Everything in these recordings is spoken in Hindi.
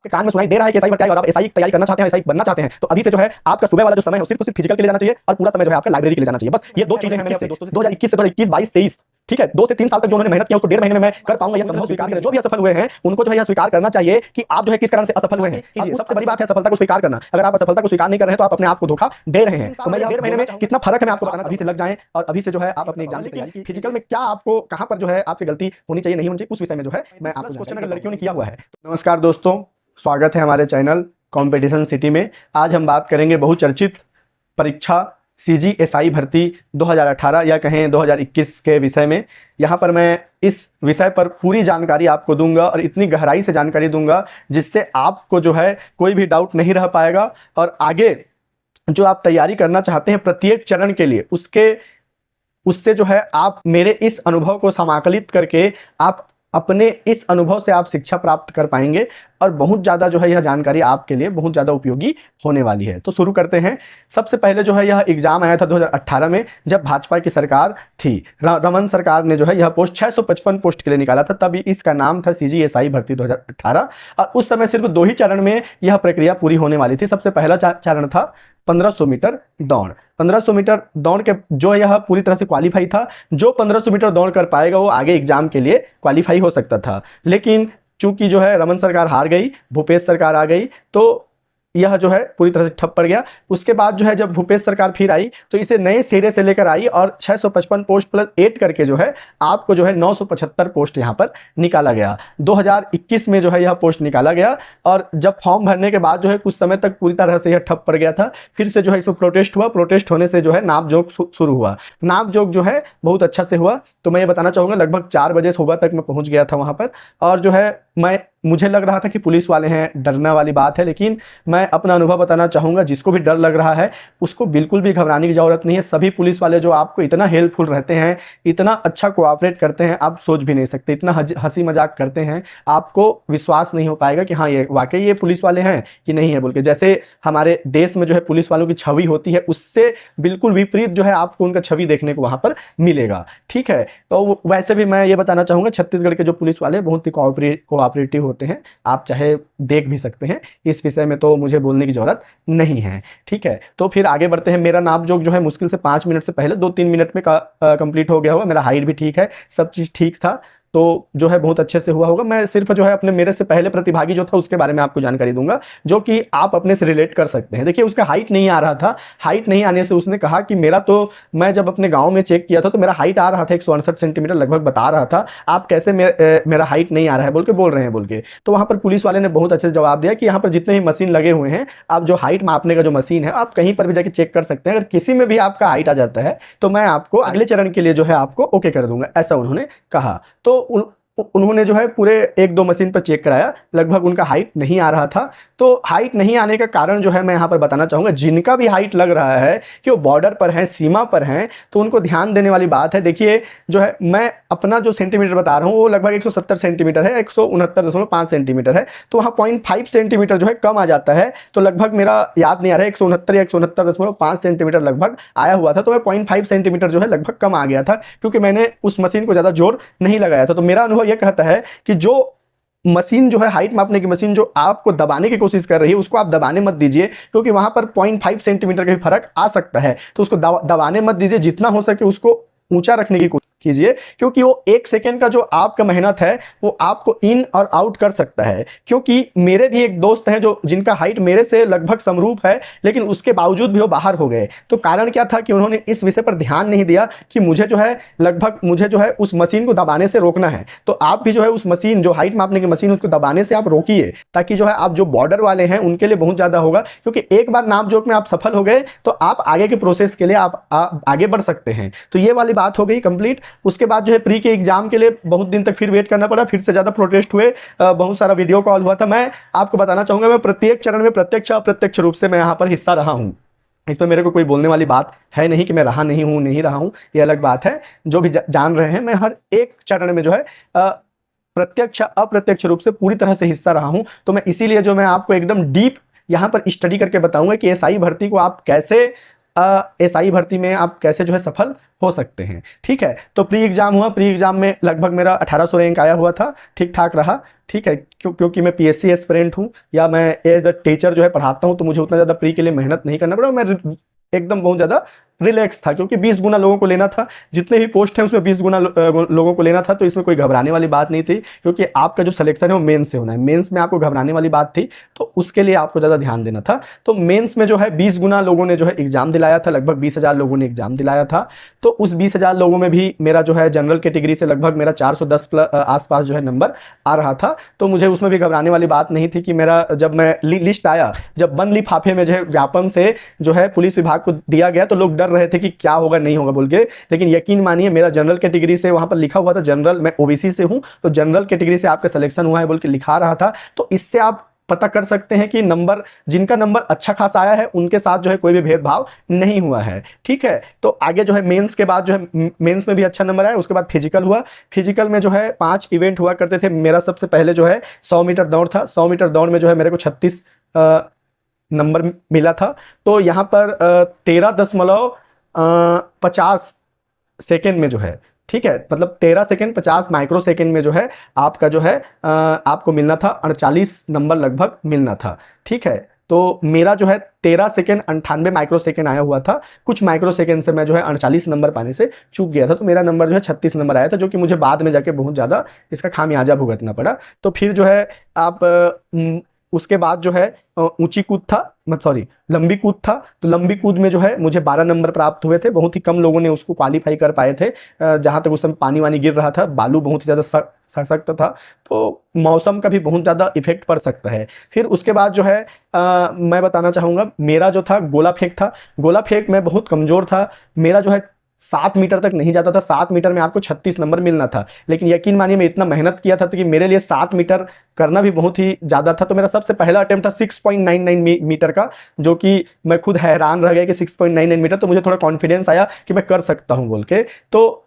के कान में सुनाई दे रहा है कि एसआई भर्ती आई और आप एसआई की तैयारी करना चाहते हैं, एसआई बनना चाहते हैं, तो अभी से जो है आपका सुबह वाला जो समय है सिर्फ फिजिकल के लिए जाना चाहिए और पूरा समय जो है आपका लाइब्रेरी के लिए जाना चाहिए। बस ये दो चीजें हैं मैंने अपने दोस्तों से 2021 से 2021 22 23, ठीक है, 2 से 3 साल तक जो उन्होंने मेहनत किया उसको 1.5 महीने में मैं कर पाऊंगा, ये संभव स्वीकार करें। जो भी असफल हुए हैं उनको जो है यह स्वीकार करना चाहिए कि आप जो है किस कारण से असफल हुए हैं। सबसे बड़ी बात है सफलता को स्वीकार करना। अगर आप असफलता को स्वीकार नहीं कर रहे हैं तो आप अपने आप को धोखा दे रहे हैं। तो मैं 1.5 महीने में कितना फर्क है मैं आपको बताना, अभी से लग जाएं और अभी से जो है आप अपने एग्जाम की तैयारी फिजिकल में क्या आपको कहां पर जो है आपसे गलती होनी चाहिए नहीं होनी चाहिए उस विषय में जो है मैं आपको क्वेश्चन अगर लड़कियों ने किया हुआ है। नमस्कार दोस्तों, स्वागत है हमारे चैनल कॉम्पिटिशन सिटी में। आज हम बात करेंगे बहुचर्चित परीक्षा सीजीएसआई भर्ती 2018 या कहें 2021 के विषय में। यहाँ पर मैं इस विषय पर पूरी जानकारी आपको दूंगा और इतनी गहराई से जानकारी दूंगा जिससे आपको जो है कोई भी डाउट नहीं रह पाएगा और आगे जो आप तैयारी करना चाहते हैं प्रत्येक चरण के लिए उससे जो है आप मेरे इस अनुभव को समाकलित करके आप अपने इस अनुभव से आप शिक्षा प्राप्त कर पाएंगे और बहुत ज़्यादा जो है यह जानकारी आपके लिए बहुत ज़्यादा उपयोगी होने वाली है। तो शुरू करते हैं। सबसे पहले जो है यह एग्जाम आया था 2018 में जब भाजपा की सरकार थी। रमन सरकार ने जो है यह पोस्ट 655 पोस्ट के लिए निकाला था, तभी इसका नाम था सीजीएसआई भर्ती 2018 और उस समय सिर्फ 2 ही चरण में यह प्रक्रिया पूरी होने वाली थी। सबसे पहला चरण था 1500 मीटर दौड़। 1500 मीटर दौड़ के जो यह पूरी तरह से क्वालिफाई था, जो 1500 मीटर दौड़ कर पाएगा वो आगे एग्जाम के लिए क्वालिफाई हो सकता था। लेकिन चूंकि जो है रमन सरकार हार गई, भूपेश सरकार आ गई, तो यह जो है पूरी तरह से ठप पड़ गया। उसके बाद जो है जब भूपेश सरकार फिर आई तो इसे नए सिरे से लेकर आई और 655 पोस्ट प्लस 8 करके जो है आपको जो है 975 पोस्ट यहाँ पर निकाला गया। 2021 में जो है यह पोस्ट निकाला गया और जब फॉर्म भरने के बाद जो है कुछ समय तक पूरी तरह से यह ठप पड़ गया था। फिर से जो है इसमें प्रोटेस्ट हुआ, प्रोटेस्ट होने से जो है नापजोक शुरू हुआ। नापजोक जो है बहुत अच्छा से हुआ। तो मैं ये बताना चाहूँगा लगभग 4 बजे सुबह तक मैं पहुँच गया था वहाँ पर और जो है मुझे लग रहा था कि पुलिस वाले हैं, डरने वाली बात है, लेकिन मैं अपना अनुभव बताना चाहूँगा। जिसको भी डर लग रहा है उसको बिल्कुल भी घबराने की ज़रूरत नहीं है। सभी पुलिस वाले जो आपको इतना हेल्पफुल रहते हैं, इतना अच्छा कोऑपरेट करते हैं, आप सोच भी नहीं सकते। इतना हंसी मजाक करते हैं, आपको विश्वास नहीं हो पाएगा कि हाँ ये वाकई ये पुलिस वाले हैं कि नहीं है बोल के। जैसे हमारे देश में जो है पुलिस वालों की छवि होती है उससे बिल्कुल विपरीत जो है आपको उनका छवि देखने को वहाँ पर मिलेगा। ठीक है, तो वैसे भी मैं ये बताना चाहूँगा छत्तीसगढ़ के जो पुलिस वाले बहुत ही कोऑपरेटिव होते हैं। आप चाहे देख भी सकते हैं, इस विषय में तो मुझे बोलने की जरूरत नहीं है। ठीक है, तो फिर आगे बढ़ते हैं। मेरा नापजोक जो है मुश्किल से 5 मिनट से पहले 2-3 मिनट में कंप्लीट हो गया होगा। मेरा हाइट भी ठीक है, सब चीज़ ठीक था, तो जो है बहुत अच्छे से हुआ होगा। मैं सिर्फ जो है अपने मेरे से पहले प्रतिभागी जो था उसके बारे में आपको जानकारी दूंगा जो कि आप अपने से रिलेट कर सकते हैं। देखिए उसका हाइट नहीं आ रहा था। हाइट नहीं आने से उसने कहा कि मेरा तो, मैं जब अपने गांव में चेक किया था तो मेरा हाइट आ रहा था 168 सेंटीमीटर लगभग बता रहा था, आप कैसे मेरा हाइट नहीं आ रहा है बोल रहे हैं बोल के। तो वहां पर पुलिस वाले ने बहुत अच्छे से जवाब दिया कि यहाँ पर जितने भी मशीन लगे हुए हैं, आप जो हाइट मापने का जो मशीन है आप कहीं पर भी जाके चेक कर सकते हैं। अगर किसी में भी आपका हाइट आ जाता है तो मैं आपको अगले चरण के लिए जो है आपको ओके कर दूंगा, ऐसा उन्होंने कहा। तो उन्होंने जो है पूरे 1-2 मशीन पर चेक कराया, लगभग उनका हाइट नहीं आ रहा था। तो हाइट नहीं आने का कारण जो है मैं यहाँ पर बताना चाहूँगा। जिनका भी हाइट लग रहा है कि वो बॉर्डर पर हैं, सीमा पर हैं, तो उनको ध्यान देने वाली बात है। देखिए जो है मैं अपना जो सेंटीमीटर बता रहा हूँ वो लगभग 170 सेंटीमीटर है, 169.5 सेंटीमीटर है। तो वहाँ 0.5 सेंटीमीटर जो है कम आ जाता है। तो लगभग मेरा याद नहीं आ रहा है 169 या 169.5 सेंटीमीटर लगभग आया हुआ था। तो मैं 0.5 सेंटीमीटर जो है लगभग कम आ गया था क्योंकि मैंने उस मशीन को ज़्यादा जोर नहीं लगाया था। तो मेरा अनुभव यह कहता है कि जो मशीन जो है हाइट मापने की मशीन जो आपको दबाने की कोशिश कर रही है उसको आप दबाने मत दीजिए, क्योंकि वहां पर 0.5 सेंटीमीटर का भी फर्क आ सकता है। तो उसको दबाने मत दीजिए, जितना हो सके उसको ऊंचा रखने की कोशिश कीजिए, क्योंकि वो 1 सेकेंड का जो आपका मेहनत है वो आपको इन और आउट कर सकता है। क्योंकि मेरे भी एक दोस्त हैं जो जिनका हाइट मेरे से लगभग समरूप है, लेकिन उसके बावजूद भी वो बाहर हो गए। तो कारण क्या था कि उन्होंने इस विषय पर ध्यान नहीं दिया कि मुझे जो है उस मशीन को दबाने से रोकना है। तो आप भी जो है उस मशीन जो हाइट मापने की मशीन उसको दबाने से आप रोकिए, ताकि जो है आप जो बॉर्डर वाले हैं उनके लिए बहुत ज्यादा होगा। क्योंकि एक बार नापजोक में आप सफल हो गए तो आप आगे के प्रोसेस के लिए आप आगे बढ़ सकते हैं। तो ये वाली बात हो गई कंप्लीट। उसके बाद जो है प्री के एग्जाम के लिए बहुत दिन तक फिर वेट करना पड़ा, फिर से ज़्यादा प्रोटेस्ट हुए, बहुत सारा वीडियो कॉल हुआ था। मैं आपको बताना चाहूँगा मैं प्रत्येक चरण में प्रत्यक्ष अप्रत्यक्ष रूप से मैं यहाँ पर हिस्सा रहा हूँ। इसमें मेरे को कोई बोलने वाली बात है नहीं कि मैं रहा नहीं रहा हूँ, ये अलग बात है। जो भी जान रहे हैं मैं हर एक चरण में जो है प्रत्यक्ष अप्रत्यक्ष रूप से पूरी तरह से हिस्सा रहा हूँ। तो मैं इसीलिए जो मैं आपको एकदम डीप यहाँ पर स्टडी करके बताऊंगा कि एसआई भर्ती को आप कैसे एसआई भर्ती में आप कैसे जो है सफल हो सकते हैं। ठीक है, तो प्री एग्जाम हुआ, प्री एग्जाम में लगभग मेरा 1800 रैंक आया हुआ था, ठीक ठाक रहा। ठीक है, क्योंकि मैं पीएससी एस्पिरेंट हूँ या मैं एज अ टीचर जो है पढ़ाता हूँ, तो मुझे उतना ज़्यादा प्री के लिए मेहनत नहीं करना पड़ा। मैं एकदम बहुत ज़्यादा रिलैक्स था, क्योंकि 20 गुना लोगों को लेना था, जितने भी पोस्ट हैं उसमें 20 गुना लोगों को लेना था। तो इसमें कोई घबराने वाली बात नहीं थी, क्योंकि आपका जो सिलेक्शन है वो मेंस से होना है। मेंस में आपको घबराने वाली बात थी, तो उसके लिए आपको ज़्यादा ध्यान देना था। तो मेंस में जो है 20 गुना लोगों ने जो है एग्जाम दिलाया था, लगभग 20,000 लोगों ने एग्जाम दिलाया था। तो उस 20,000 लोगों में भी मेरा जो है जनरल कैटेगरी से लगभग मेरा 410 आसपास जो है नंबर आ रहा था। तो मुझे उसमें भी घबराने वाली बात नहीं थी कि मेरा, जब मैं लिस्ट आया, जब बंद लिफाफे में जो है ज्ञापन से जो है पुलिस विभाग को दिया गया, तो लोग डर रहे थे कि क्या होगा नहीं होगा बोल के। लेकिन यकीन मानिए, मेरा जनरल कैटेगरी से वहां पर लिखा हुआ था, जनरल, मैं ओबीसी से हूं, तो जनरल कैटेगरी से आपका सिलेक्शन हुआ है बोल के लिखा रहा था। तो इससे आप पता कर सकते हैं कि नंबर, जिनका नंबर अच्छा खासा आया है उनके साथ जो है कोई भी भेदभाव नहीं हुआ है। ठीक है, तो आगे जो है मेंस के बाद जो है, मेंस में भी अच्छा नंबर आया। उसके बाद फिजिकल हुआ। फिजिकल में जो है 5 इवेंट हुआ करते थे। मेरा सबसे पहले जो है 100 मीटर दौड़ था। 100 मीटर दौड़ में जो है मेरे को 36 नंबर मिला था। तो यहाँ पर 13.50 सेकेंड में जो है, ठीक है, मतलब 13 सेकेंड 50 माइक्रो सेकेंड में जो है आपका जो है आपको मिलना था 48 नंबर लगभग मिलना था। ठीक है, तो मेरा जो है 13 सेकेंड 98 माइक्रो सेकेंड आया हुआ था। कुछ माइक्रो सेकेंड से मैं जो है 48 नंबर पाने से चूक गया था। तो मेरा नंबर जो है 36 नंबर आया था, जो कि मुझे बाद में जाके बहुत ज़्यादा इसका खामियाजा भुगतना पड़ा। तो फिर जो है आप उसके बाद जो है ऊंची कूद था, सॉरी लंबी कूद था। तो लंबी कूद में जो है मुझे 12 नंबर प्राप्त हुए थे। बहुत ही कम लोगों ने उसको क्वालिफाई कर पाए थे। जहाँ तक उस समय पानी वानी गिर रहा था, बालू बहुत ही ज़्यादा सख्त था, तो मौसम का भी बहुत ज़्यादा इफेक्ट पड़ सकता है। फिर उसके बाद जो है मैं बताना चाहूँगा, मेरा जो था गोला फेंक था। गोला फेंक में बहुत कमज़ोर था। मेरा जो है 7 मीटर तक नहीं जाता था। 7 मीटर में आपको 36 नंबर मिलना था। लेकिन यकीन मानिए, मैं इतना मेहनत किया था कि मेरे लिए 7 मीटर करना भी बहुत ही ज़्यादा था। तो मेरा सबसे पहला अटेम्प्ट था 6.99 मीटर का, जो कि मैं खुद हैरान रह गया कि 6.99 मीटर। तो मुझे थोड़ा कॉन्फिडेंस आया कि मैं कर सकता हूँ बोल के। तो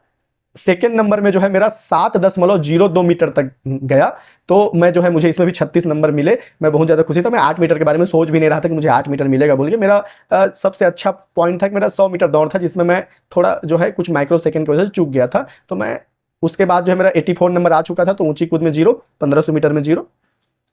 सेकेंड नंबर में जो है मेरा 7.02 मीटर तक गया। तो मैं जो है, मुझे इसमें भी 36 नंबर मिले। मैं बहुत ज़्यादा खुशी था। मैं 8 मीटर के बारे में सोच भी नहीं रहा था कि मुझे 8 मीटर मिलेगा बोल के। मेरा सबसे अच्छा पॉइंट था कि मेरा 100 मीटर दौड़ था, जिसमें मैं थोड़ा जो है कुछ माइक्रो सेकेंड की वजह से चूक गया था। तो मैं उसके बाद जो है मेरा 84 नंबर आ चुका था। तो ऊंची कूद में 0, 1500 मीटर में 0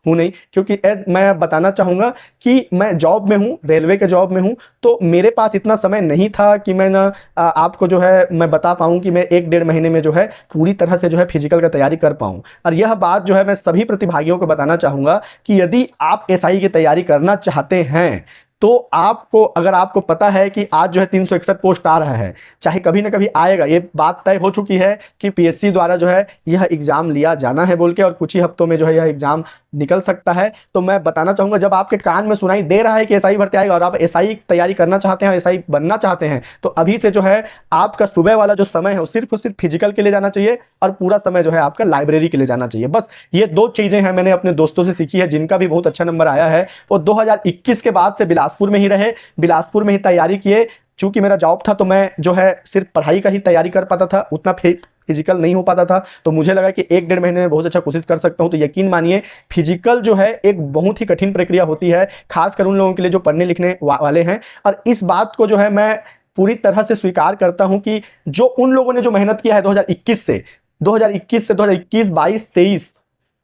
हूँ नहीं, क्योंकि एज मैं बताना चाहूँगा कि मैं जॉब में हूँ, रेलवे के जॉब में हूँ। तो मेरे पास इतना समय नहीं था कि मैं ना आपको जो है मैं बता पाऊँ कि मैं 1-1.5 महीने में जो है पूरी तरह से जो है फिजिकल का तैयारी कर पाऊँ। और यह बात जो है मैं सभी प्रतिभागियों को बताना चाहूँगा कि यदि आप एसआई की तैयारी करना चाहते हैं, तो आपको, अगर आपको पता है कि आज जो है 361 पोस्ट आ रहा है, चाहे कभी ना कभी आएगा, ये बात तय हो चुकी है कि पीएससी द्वारा जो है यह एग्जाम लिया जाना है बोल के, और कुछ ही हफ्तों में जो है यह एग्जाम निकल सकता है। तो मैं बताना चाहूंगा, जब आपके कान में सुनाई दे रहा है कि एसआई भर्ती आएगा और आप एसआई तैयारी करना चाहते हैं, एसआई बनना चाहते हैं, तो अभी से जो है आपका सुबह वाला जो समय है वो सिर्फ और सिर्फ फिजिकल के लिए जाना चाहिए, और पूरा समय जो है आपका लाइब्रेरी के लिए जाना चाहिए। बस ये 2 चीजें हैं, मैंने अपने दोस्तों से सीखी है, जिनका भी बहुत अच्छा नंबर आया है। वो 2021 के बाद से बिलासपुर में ही रहे, बिलासपुर में ही तैयारी किए। चूंकि मेरा जॉब था, तो मैं जो है सिर्फ पढ़ाई का ही तैयारी कर पाता था, उतना फिजिकल नहीं हो पाता था। तो मुझे लगा कि 1-1.5 महीने में बहुत अच्छा कोशिश कर सकता हूं। तो यकीन मानिए, फिजिकल जो है एक बहुत ही कठिन प्रक्रिया होती है, खासकर उन लोगों के लिए जो पढ़ने लिखने वाले हैं। और इस बात को जो है मैं पूरी तरह से स्वीकार करता हूं कि जो उन लोगों ने जो मेहनत किया है 2021 से 2021 22 23,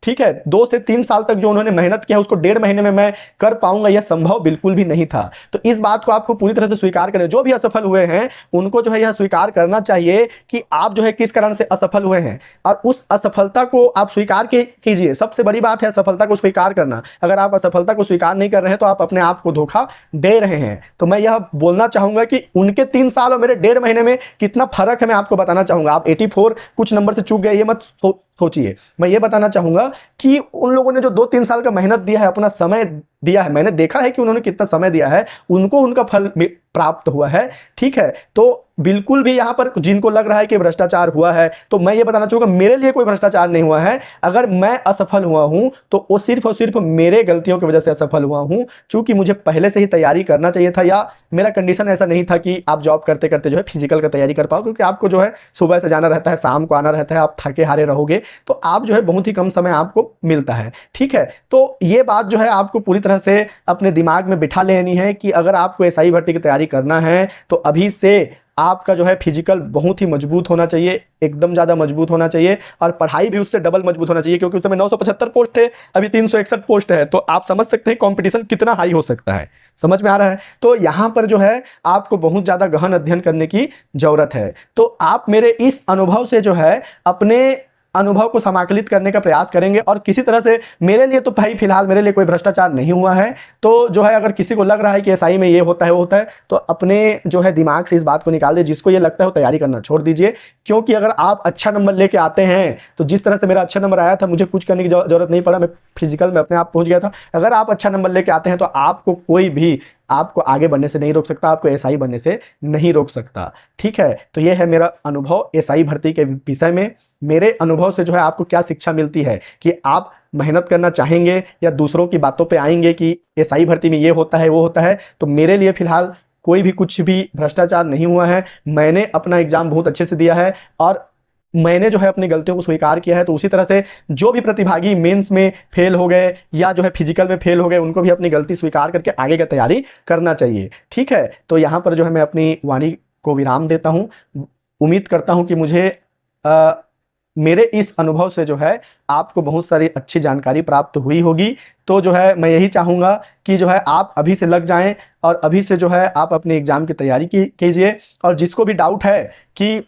ठीक है, 2 से 3 साल तक जो उन्होंने मेहनत किया, उसको 1.5 महीने में मैं कर पाऊंगा, यह संभव बिल्कुल भी नहीं था। तो इस बात को आपको पूरी तरह से स्वीकार करें। जो भी असफल हुए हैं, उनको जो है यह स्वीकार करना चाहिए कि आप जो है किस कारण से असफल हुए हैं, और उस असफलता को आप स्वीकार कीजिए। सबसे बड़ी बात है असफलता को स्वीकार करना। अगर आप असफलता को स्वीकार नहीं कर रहे हैं, तो आप अपने आप को धोखा दे रहे हैं। तो मैं यह बोलना चाहूंगा कि उनके 3 साल और मेरे 1.5 महीने में कितना फर्क है, मैं आपको बताना चाहूंगा। आप 84 कुछ नंबर से चूक गए, ये मत सोचिए। मैं ये बताना चाहूंगा कि उन लोगों ने जो 2-3 साल का मेहनत दिया है, अपना समय दिया है, मैंने देखा है कि उन्होंने कितना समय दिया है, उनको उनका फल प्राप्त हुआ है। ठीक है, तो बिल्कुल भी यहां पर जिनको लग रहा है कि भ्रष्टाचार हुआ है, तो मैं ये बताना चाहूंगा, मेरे लिए कोई भ्रष्टाचार नहीं हुआ है। अगर मैं असफल हुआ हूं, तो वो सिर्फ और सिर्फ मेरे गलतियों की वजह से असफल हुआ हूं, क्योंकि मुझे पहले से ही तैयारी करना चाहिए था, या मेरा कंडीशन ऐसा नहीं था कि आप जॉब करते करते जो है फिजिकल का तैयारी कर पाओ। क्योंकि आपको जो है सुबह से जाना रहता है, शाम को आना रहता है, आप थके हारे रहोगे, तो आप जो है बहुत ही कम समय आपको मिलता है। ठीक है, तो ये बात जो है आपको पूरी तरह तरह से अपने दिमाग में बिठा लेनी है कि अगर आपको एसआई भर्ती की तैयारी करना है तो अभी से आपका जो है फिजिकल बहुत ही मजबूत होना चाहिए, एकदम ज़्यादा मजबूत होना चाहिए, और पढ़ाई भी उससे डबल मजबूत होना चाहिए, क्योंकि उस समय 975 पोस्ट थे, अभी 361 पोस्ट है। तो आप समझ सकते हैं कंपटीशन कितना हाई हो सकता है। समझ में आ रहा है? तो यहाँ पर जो है आपको बहुत ज़्यादा गहन अध्ययन करने की ज़रूरत है। तो आप मेरे इस अनुभव से जो है अपने अनुभव को समाकलित करने का प्रयास करेंगे, और किसी तरह से मेरे लिए तो भाई फिलहाल मेरे लिए कोई भ्रष्टाचार नहीं हुआ है। तो जो है अगर किसी को लग रहा है कि एसआई में ये होता है वो होता है, तो अपने जो है दिमाग से इस बात को निकाल दे। जिसको ये लगता है वो तैयारी करना छोड़ दीजिए, क्योंकि अगर आप अच्छा नंबर लेके आते हैं तो जिस तरह से मेरा अच्छा नंबर आया था, मुझे कुछ करने की जरूरत नहीं पड़ा, मैं फिजिकल में अपने आप पहुंच गया था। अगर आप अच्छा नंबर लेके आते हैं तो आपको कोई भी आपको आगे बढ़ने से नहीं रोक सकता, आपको एसआई बनने से नहीं रोक सकता। ठीक है, तो ये है मेरा अनुभव एसआई भर्ती के विषय में। मेरे अनुभव से जो है आपको क्या शिक्षा मिलती है कि आप मेहनत करना चाहेंगे या दूसरों की बातों पे आएंगे कि एसआई भर्ती में ये होता है वो होता है। तो मेरे लिए फिलहाल कोई भी कुछ भी भ्रष्टाचार नहीं हुआ है। मैंने अपना एग्जाम बहुत अच्छे से दिया है और मैंने जो है अपनी गलतियों को स्वीकार किया है। तो उसी तरह से जो भी प्रतिभागी मेंस में फेल हो गए या जो है फिजिकल में फेल हो गए, उनको भी अपनी गलती स्वीकार करके आगे की तैयारी करना चाहिए। ठीक है, तो यहाँ पर जो है मैं अपनी वाणी को विराम देता हूँ। उम्मीद करता हूँ कि मुझे मेरे इस अनुभव से जो है आपको बहुत सारी अच्छी जानकारी प्राप्त हुई होगी। तो जो है मैं यही चाहूँगा कि जो है आप अभी से लग जाएं और अभी से जो है आप अपने एग्जाम की तैयारी कीजिए। और जिसको भी डाउट है कि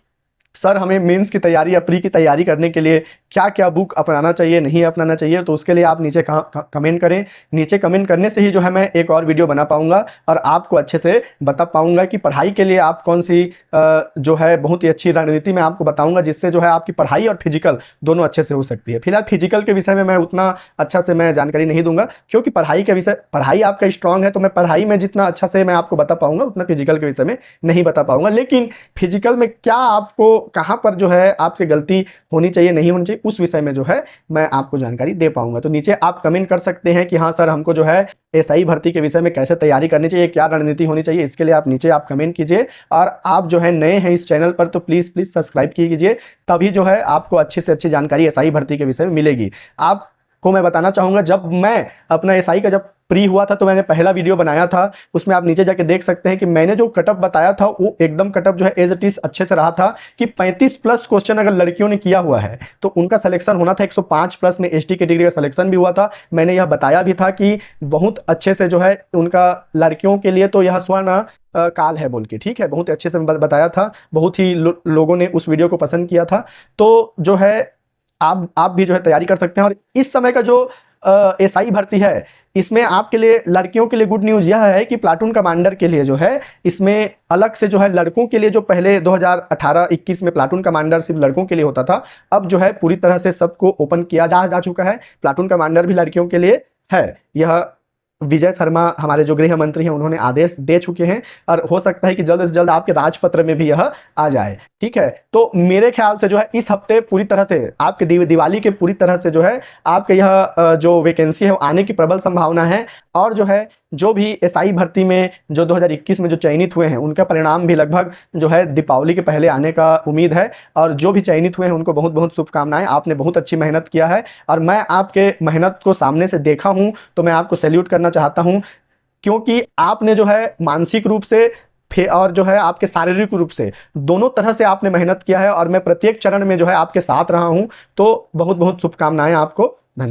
सर हमें मेंस की तैयारी या प्री की तैयारी करने के लिए क्या क्या बुक अपनाना चाहिए नहीं अपनाना चाहिए, तो उसके लिए आप नीचे कमेंट करें। नीचे कमेंट करने से ही जो है मैं एक और वीडियो बना पाऊंगा और आपको अच्छे से बता पाऊंगा कि पढ़ाई के लिए आप कौन सी जो है बहुत ही अच्छी रणनीति मैं आपको बताऊंगा, जिससे जो है आपकी पढ़ाई और फिजिकल दोनों अच्छे से हो सकती है। फिलहाल फिजिकल के विषय में मैं उतना अच्छा से मैं जानकारी नहीं दूंगा, क्योंकि पढ़ाई आपका स्ट्रांग है, तो मैं पढ़ाई में जितना अच्छा से मैं आपको बता पाऊंगा उतना फिजिकल के विषय में नहीं बता पाऊंगा। लेकिन फिजिकल में क्या आपको कहां पर जो है आपसे गलती होनी चाहिए नहीं होनी चाहिए, उस विषय में जो है मैं आपको जानकारी दे पाऊंगा। तो नीचे आप कमेंट कर सकते हैं कि हाँ सर हमको जो है एसआई भर्ती के विषय में कैसे तैयारी करनी चाहिए, क्या रणनीति होनी चाहिए। इसके लिए आप नीचे आप कमेंट कीजिए। और आप जो है नए हैं इस चैनल पर तो प्लीज सब्सक्राइब कीजिए, तभी जो है आपको अच्छी से अच्छी जानकारी एसआई भर्ती के विषय में मिलेगी। आपको मैं बताना चाहूंगा, जब मैं अपना एसआई का जब प्री हुआ था तो मैंने पहला वीडियो बनाया था, उसमें आप नीचे जाके देख सकते हैं कि मैंने जो कटअप बताया था वो एकदम कटअप जो है एज इट इज अच्छे से रहा था कि 35 प्लस क्वेश्चन अगर लड़कियों ने किया हुआ है तो उनका सिलेक्शन होना था 105 प्लस में। एसटी कैटेगरी का सिलेक्शन भी हुआ था। मैंने यह बताया भी था कि बहुत अच्छे से जो है उनका लड़कियों के लिए तो यह स्वर्ण काल है बोल के, ठीक है, बहुत अच्छे से बताया था। बहुत ही लोगों ने उस वीडियो को पसंद किया था। तो जो है आप भी जो है तैयारी कर सकते हैं। और इस समय का जो एसआई भर्ती है, इसमें आपके लिए लड़कियों के लिए गुड न्यूज़ यह है कि प्लाटून कमांडर के लिए जो है इसमें अलग से जो है लड़कों के लिए, जो पहले 2018-21 में प्लाटून कमांडर सिर्फ लड़कों के लिए होता था, अब जो है पूरी तरह से सबको ओपन किया जा चुका है। प्लाटून कमांडर भी लड़कियों के लिए है। यह विजय शर्मा हमारे जो गृह मंत्री हैं उन्होंने आदेश दे चुके हैं, और हो सकता है कि जल्द से जल्द आपके राजपत्र में भी यह आ जाए। ठीक है, तो मेरे ख्याल से जो है इस हफ्ते पूरी तरह से आपके दिवाली के पूरी तरह से जो है आपके यह जो वैकेंसी है वो आने की प्रबल संभावना है। और जो है जो भी एसआई भर्ती में जो 2021 में जो चयनित हुए हैं उनका परिणाम भी लगभग जो है दीपावली के पहले आने का उम्मीद है। और जो भी चयनित हुए हैं उनको बहुत बहुत शुभकामनाएं। आपने बहुत अच्छी मेहनत किया है और मैं आपके मेहनत को सामने से देखा हूं, तो मैं आपको सैल्यूट करना चाहता हूं, क्योंकि आपने जो है मानसिक रूप से और जो है आपके शारीरिक रूप से दोनों तरह से आपने मेहनत किया है, और मैं प्रत्येक चरण में जो है आपके साथ रहा हूं। तो बहुत बहुत शुभकामनाएं आपको।